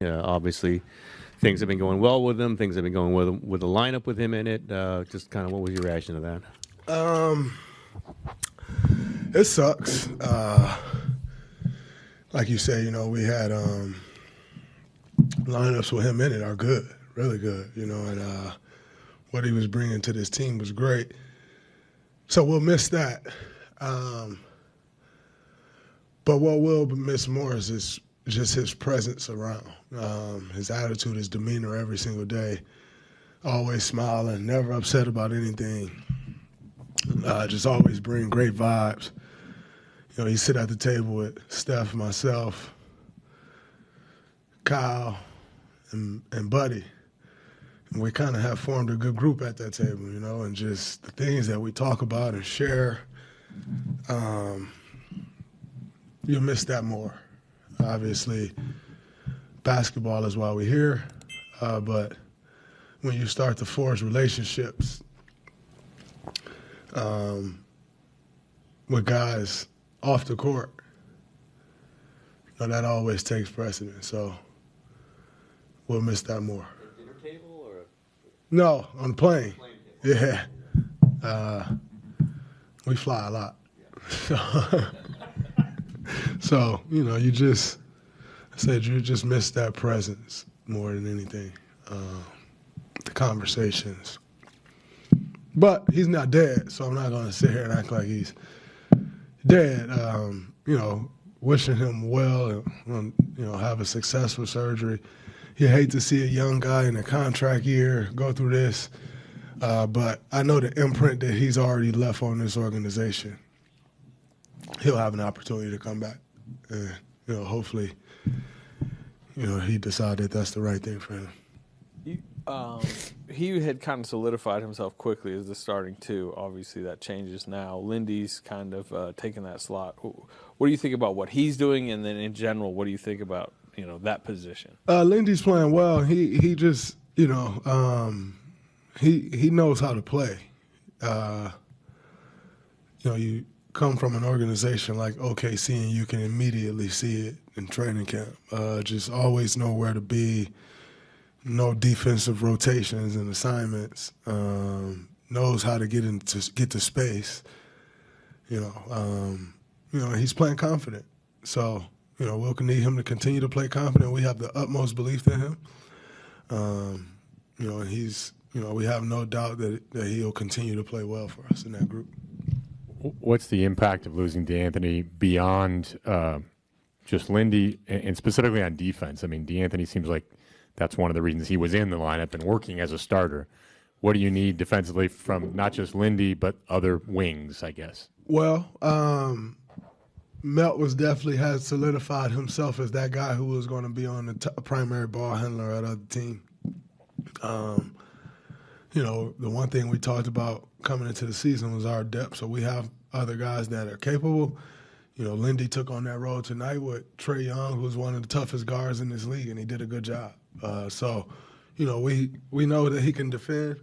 Obviously, things have been going well with him. Things have been going with the lineup with him in it. Just kind of what was your reaction to that? It sucks. Like you say, we had lineups with him in it are good, really good, and what he was bringing to this team was great. So we'll miss that. But what we'll miss more is just his presence around, his attitude, his demeanor every single day, always smiling, never upset about anything, just always bring great vibes. You sit at the table with Steph, myself, Kyle, and Buddy. And we kind of have formed a good group at that table, and just the things that we talk about and share, you'll miss that more. Obviously, basketball is why we're here, but when you start to forge relationships with guys off the court, that always takes precedence. So we'll miss that more. Dinner table or? No, on the plane. Yeah. We fly a lot. Yeah. So, you just miss that presence more than anything, the conversations. But he's not dead, so I'm not going to sit here and act like he's dead. Wishing him well and, have a successful surgery. You hate to see a young guy in a contract year go through this, but I know the imprint that he's already left on this organization. He'll have an opportunity to come back. And, hopefully, he decided that's the right thing for him. He had kind of solidified himself quickly as the starting two. Obviously, that changes now. Lindy's kind of taking that slot. What do you think about what he's doing, and then in general, what do you think about that position? Lindy's playing well. He just he knows how to play. You come from an organization like OKC, and you can immediately see it in training camp. Just always know where to be. No defensive rotations and assignments. Knows how to get to space. He's playing confident. So we'll need him to continue to play confident. We have the utmost belief in him. And he's we have no doubt that he'll continue to play well for us in that group. What's the impact of losing DeAnthony beyond just Lindy, and specifically on defense? I mean, DeAnthony seems like that's one of the reasons he was in the lineup and working as a starter. What do you need defensively from not just Lindy, but other wings, I guess? Well, Melt has solidified himself as that guy who was going to be on the primary ball handler at other team. The one thing we talked about coming into the season was our depth. So we have other guys that are capable. Lindy took on that role tonight with Trae Young, who's one of the toughest guards in this league, and he did a good job. We know that he can defend,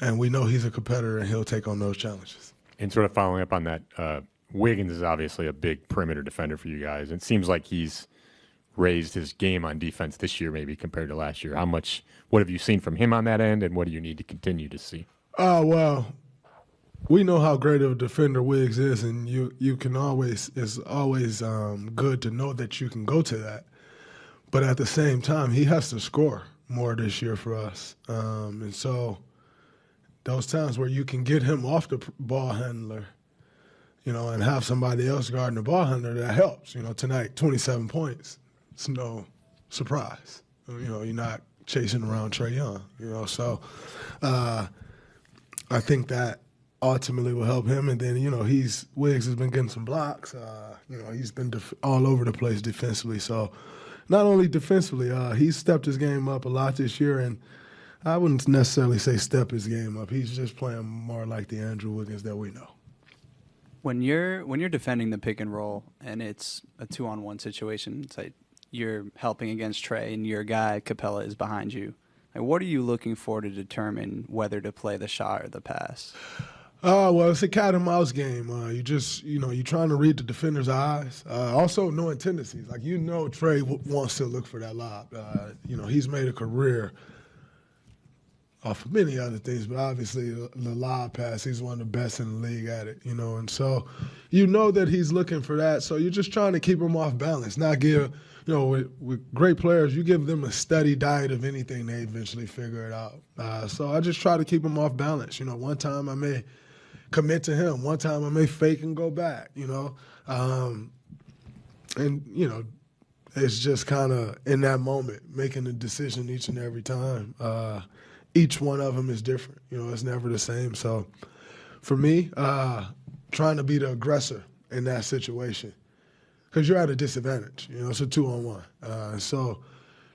and we know he's a competitor, and he'll take on those challenges. And sort of following up on that, Wiggins is obviously a big perimeter defender for you guys. It seems like he's raised his game on defense this year maybe compared to last year. What have you seen from him on that end, and what do you need to continue to see? Well, we know how great of a defender Wiggs is, and it's always good to know that you can go to that. But at the same time, he has to score more this year for us. And so those times where you can get him off the ball handler, and have somebody else guarding the ball handler, that helps. Tonight, 27 points. It's no surprise. You're not chasing around Trae Young, So I think that ultimately will help him. And then, Wiggs has been getting some blocks. He's been all over the place defensively. So not only defensively, he's stepped his game up a lot this year, and I wouldn't necessarily say step his game up. He's just playing more like the Andrew Wiggins that we know. When you're defending the pick and roll and it's a 2-on-1 situation, it's like you're helping against Trae and your guy Capella is behind you. Like, what are you looking for to determine whether to play the shot or the pass? Well, it's a cat and mouse game. You're trying to read the defender's eyes. Also, knowing tendencies. Like, Trey wants to look for that lob. He's made a career off of many other things, but obviously the lob pass, he's one of the best in the league at it, and so that he's looking for that. So you're just trying to keep him off balance, not give, with great players, you give them a steady diet of anything, they eventually figure it out. So I just try to keep him off balance. One time I may commit to him, one time I may fake and go back, it's just kind of in that moment, making a decision each and every time. Each one of them is different. It's never the same. So for me, trying to be the aggressor in that situation, because you're at a disadvantage. It's a 2-on-1. So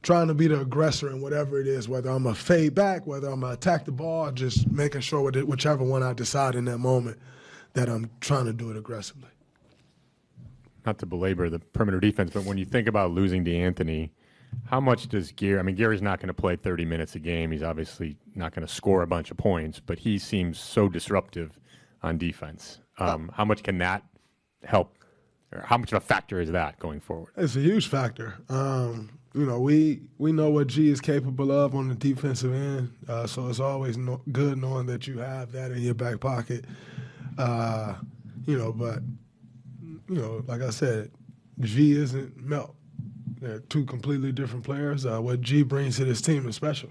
trying to be the aggressor in whatever it is, whether I'm going to fade back, whether I'm going to attack the ball, just making sure with whichever one I decide in that moment that I'm trying to do it aggressively. Not to belabor the perimeter defense, but when you think about losing DeAnthony, how much does Gary – I mean, Gary's not going to play 30 minutes a game. He's obviously not going to score a bunch of points, but he seems so disruptive on defense. How much can that help – or how much of a factor is that going forward? It's a huge factor. We know what G is capable of on the defensive end, so it's always good knowing that you have that in your back pocket. But like I said, G isn't Melt. They're two completely different players. What G brings to this team is special.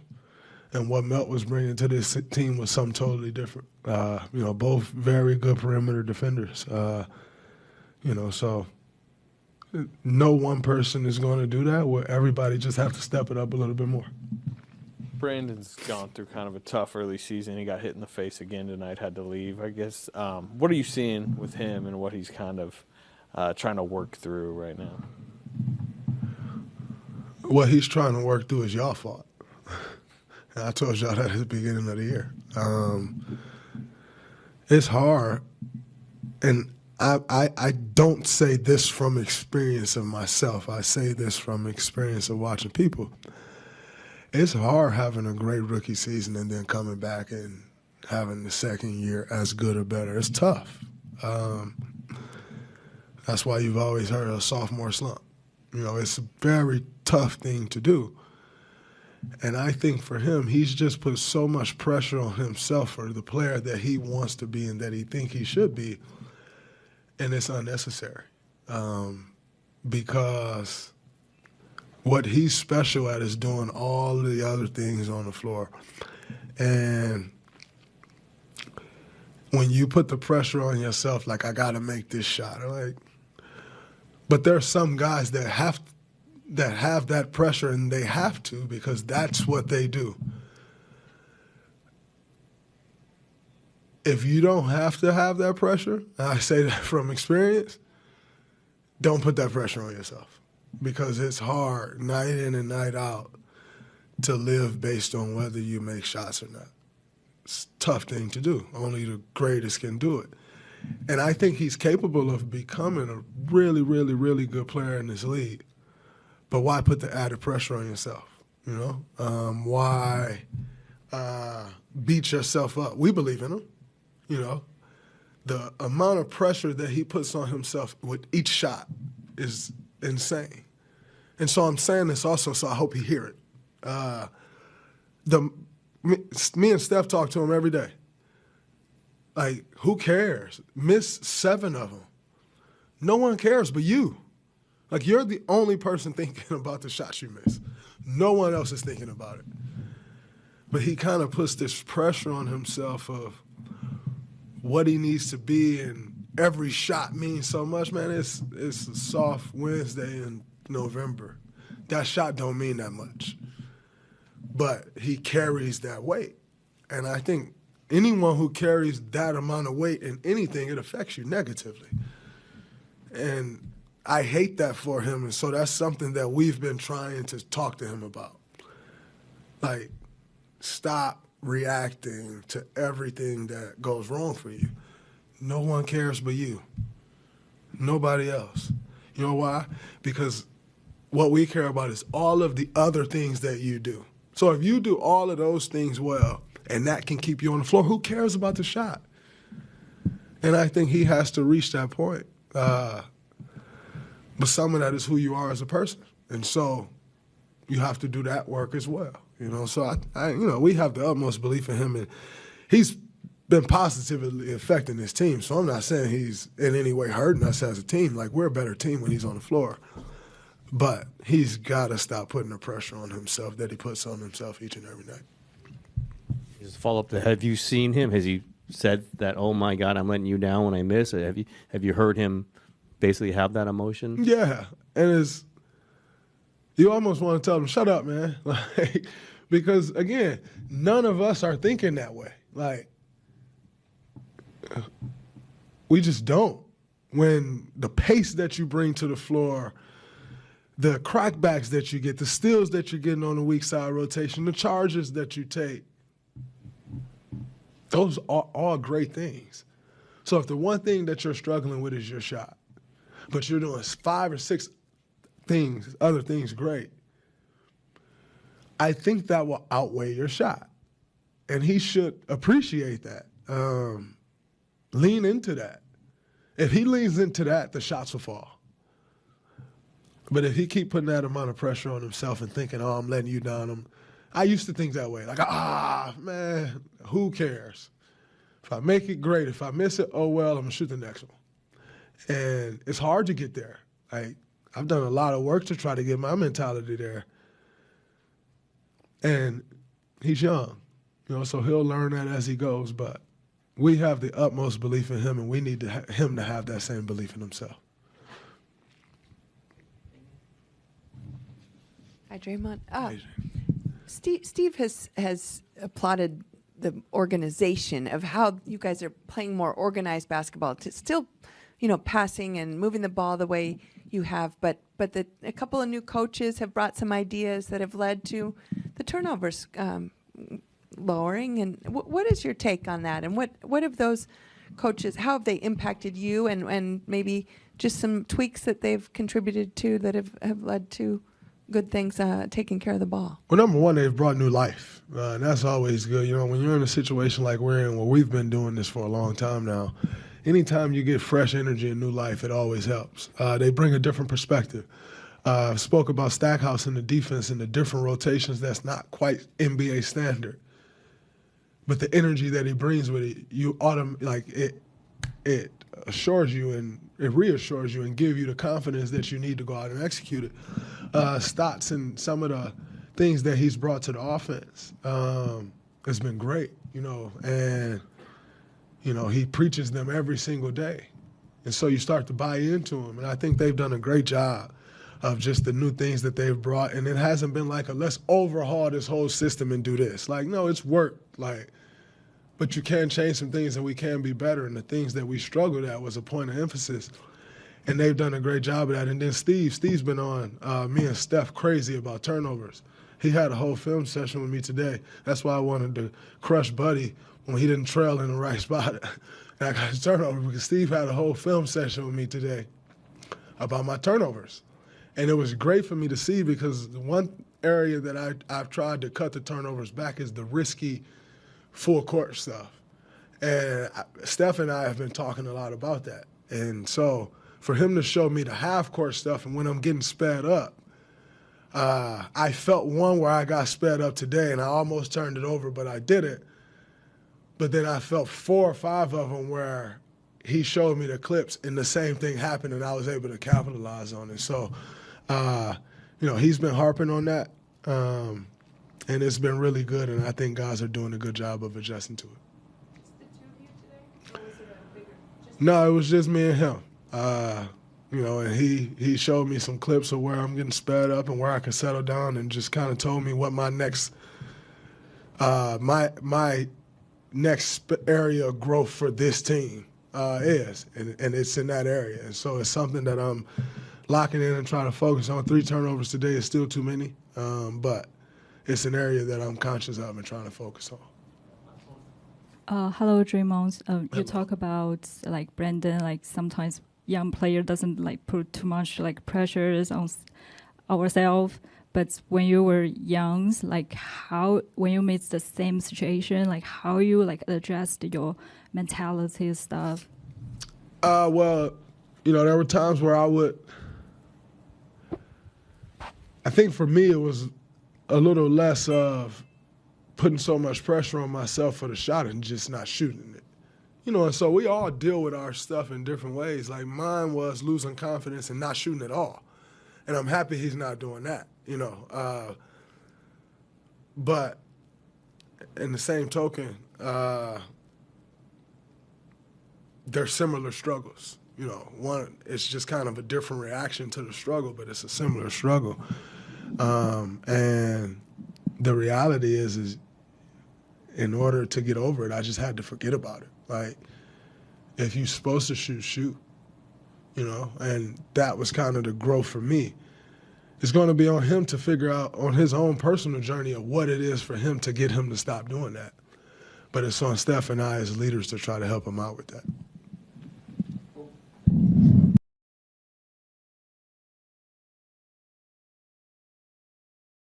And what Melt was bringing to this team was something totally different. Both very good perimeter defenders. So no one person is going to do that. Where everybody just have to step it up a little bit more. Brandon's gone through kind of a tough early season. He got hit in the face again tonight, had to leave, I guess. What are you seeing with him and what he's kind of trying to work through right now? What he's trying to work through is y'all fault. And I told y'all that at the beginning of the year. It's hard, and I don't say this from experience of myself. I say this from experience of watching people. It's hard having a great rookie season and then coming back and having the second year as good or better. It's tough. That's why you've always heard of a sophomore slump. It's a very tough thing to do. And I think for him, he's just put so much pressure on himself for the player that he wants to be and that he thinks he should be, and it's unnecessary. Because what he's special at is doing all the other things on the floor. And when you put the pressure on yourself, like, I got to make this shot, but there are some guys that have that pressure, and they have to because that's what they do. If you don't have to have that pressure, and I say that from experience, don't put that pressure on yourself because it's hard night in and night out to live based on whether you make shots or not. It's a tough thing to do. Only the greatest can do it. And I think he's capable of becoming a really, really, really good player in this league. But why put the added pressure on yourself? Why beat yourself up? We believe in him. The amount of pressure that he puts on himself with each shot is insane. And so I'm saying this also, so I hope he hear it. Me and Steph talk to him every day. Like, who cares? Miss 7 of them. No one cares but you. Like, you're the only person thinking about the shots you miss. No one else is thinking about it. But he kind of puts this pressure on himself of what he needs to be, and every shot means so much. Man, it's a soft Wednesday in November. That shot don't mean that much. But he carries that weight. And I think anyone who carries that amount of weight in anything, it affects you negatively. And I hate that for him, and so that's something that we've been trying to talk to him about. Like, stop reacting to everything that goes wrong for you. No one cares but you. Nobody else. You know why? Because what we care about is all of the other things that you do. So if you do all of those things well, and that can keep you on the floor, who cares about the shot? And I think he has to reach that point. But some of that is who you are as a person. And so you have to do that work as well. So we have the utmost belief in him, and he's been positively affecting his team. So I'm not saying he's in any way hurting us as a team. Like, we're a better team when he's on the floor. But he's got to stop putting the pressure on himself that he puts on himself each and every night. Just follow up to, have you seen him? Has he said that, oh my God, I'm letting you down when I miss? Have you heard him basically have that emotion? Yeah. And you almost want to tell him, shut up, man. Like, because again, none of us are thinking that way. Like, we just don't. When the pace that you bring to the floor, the crackbacks that you get, the steals that you're getting on the weak side rotation, the charges that you take, those are all great things. So if the one thing that you're struggling with is your shot, but you're doing 5 or 6 other things great, I think that will outweigh your shot. And he should appreciate that. Lean into that. If he leans into that, the shots will fall. But if he keep putting that amount of pressure on himself and thinking, oh, I'm letting you down, I used to think that way. Like, man, who cares? If I make it, great. If I miss it, oh, well, I'm going to shoot the next one. And it's hard to get there. Like, I've done a lot of work to try to get my mentality there. And he's young, so he'll learn that as he goes. But we have the utmost belief in him, and we need him to have that same belief in himself. Hi, Draymond. Steve has applauded the organization of how you guys are playing more organized basketball. To still, passing and moving the ball the way you have, but a couple of new coaches have brought some ideas that have led to the turnovers lowering. And what is your take on that? And what have those coaches, how have they impacted you, and maybe just some tweaks that they've contributed to that have led to good things taking care of the ball? Well, number one, they've brought new life. And that's always good. When you're in a situation like we're in, where we've been doing this for a long time now, anytime you get fresh energy and new life, it always helps. They bring a different perspective. I spoke about Stackhouse and the defense and the different rotations. That's not quite NBA standard. But the energy that he brings with it, it assures you and it reassures you and gives you the confidence that you need to go out and execute it. Stotts and some of the things that he's brought to the offense has been great, and he preaches them every single day. And so you start to buy into him. And I think they've done a great job of just the new things that they've brought. And it hasn't been like let's overhaul this whole system and do this. Like, no, it's work. But you can change some things and we can be better. And the things that we struggled at was a point of emphasis. And they've done a great job of that. And then Steve's been on me and Steph crazy about turnovers. He had a whole film session with me today. That's why I wanted to crush Buddy when he didn't trail in the right spot. And I got his turnover because Steve had a whole film session with me today about my turnovers. And it was great for me to see, because the one area that I've tried to cut the turnovers back is the risky full court stuff. And Steph and I have been talking a lot about that. And so for him to show me the half court stuff, and when I'm getting sped up, I felt one where I got sped up today and I almost turned it over, but I didn't. But then I felt 4 or 5 of them where he showed me the clips and the same thing happened and I was able to capitalize on it. So, he's been harping on that, and it's been really good, and I think guys are doing a good job of adjusting to it. It's the two of you today? Or was it a bigger? No, it was just me and him. And he showed me some clips of where I'm getting sped up and where I can settle down, and just kind of told me what my next my next area of growth for this team is, and it's in that area. And so it's something that I'm locking in and trying to focus on. 3 turnovers today is still too many, but it's an area that I'm conscious of and trying to focus on. Hello, Draymond. You talk about Brandon, sometimes young player doesn't put too much pressures on ourselves. But when you were young, when you meet the same situation, how you adjust your mentality stuff? Well, there were times where I think for me it was a little less of putting so much pressure on myself for the shot and just not shooting it. And so we all deal with our stuff in different ways. Like mine was losing confidence and not shooting at all. And I'm happy he's not doing that, But in the same token, they're similar struggles. One, it's just kind of a different reaction to the struggle, but it's a similar struggle. And the reality is in order to get over it, I just had to forget about it. Like, if you're supposed to shoot, shoot, and that was kind of the growth for me. It's going to be on him to figure out on his own personal journey of what it is for him to get him to stop doing that. But it's on Steph and I as leaders to try to help him out with that.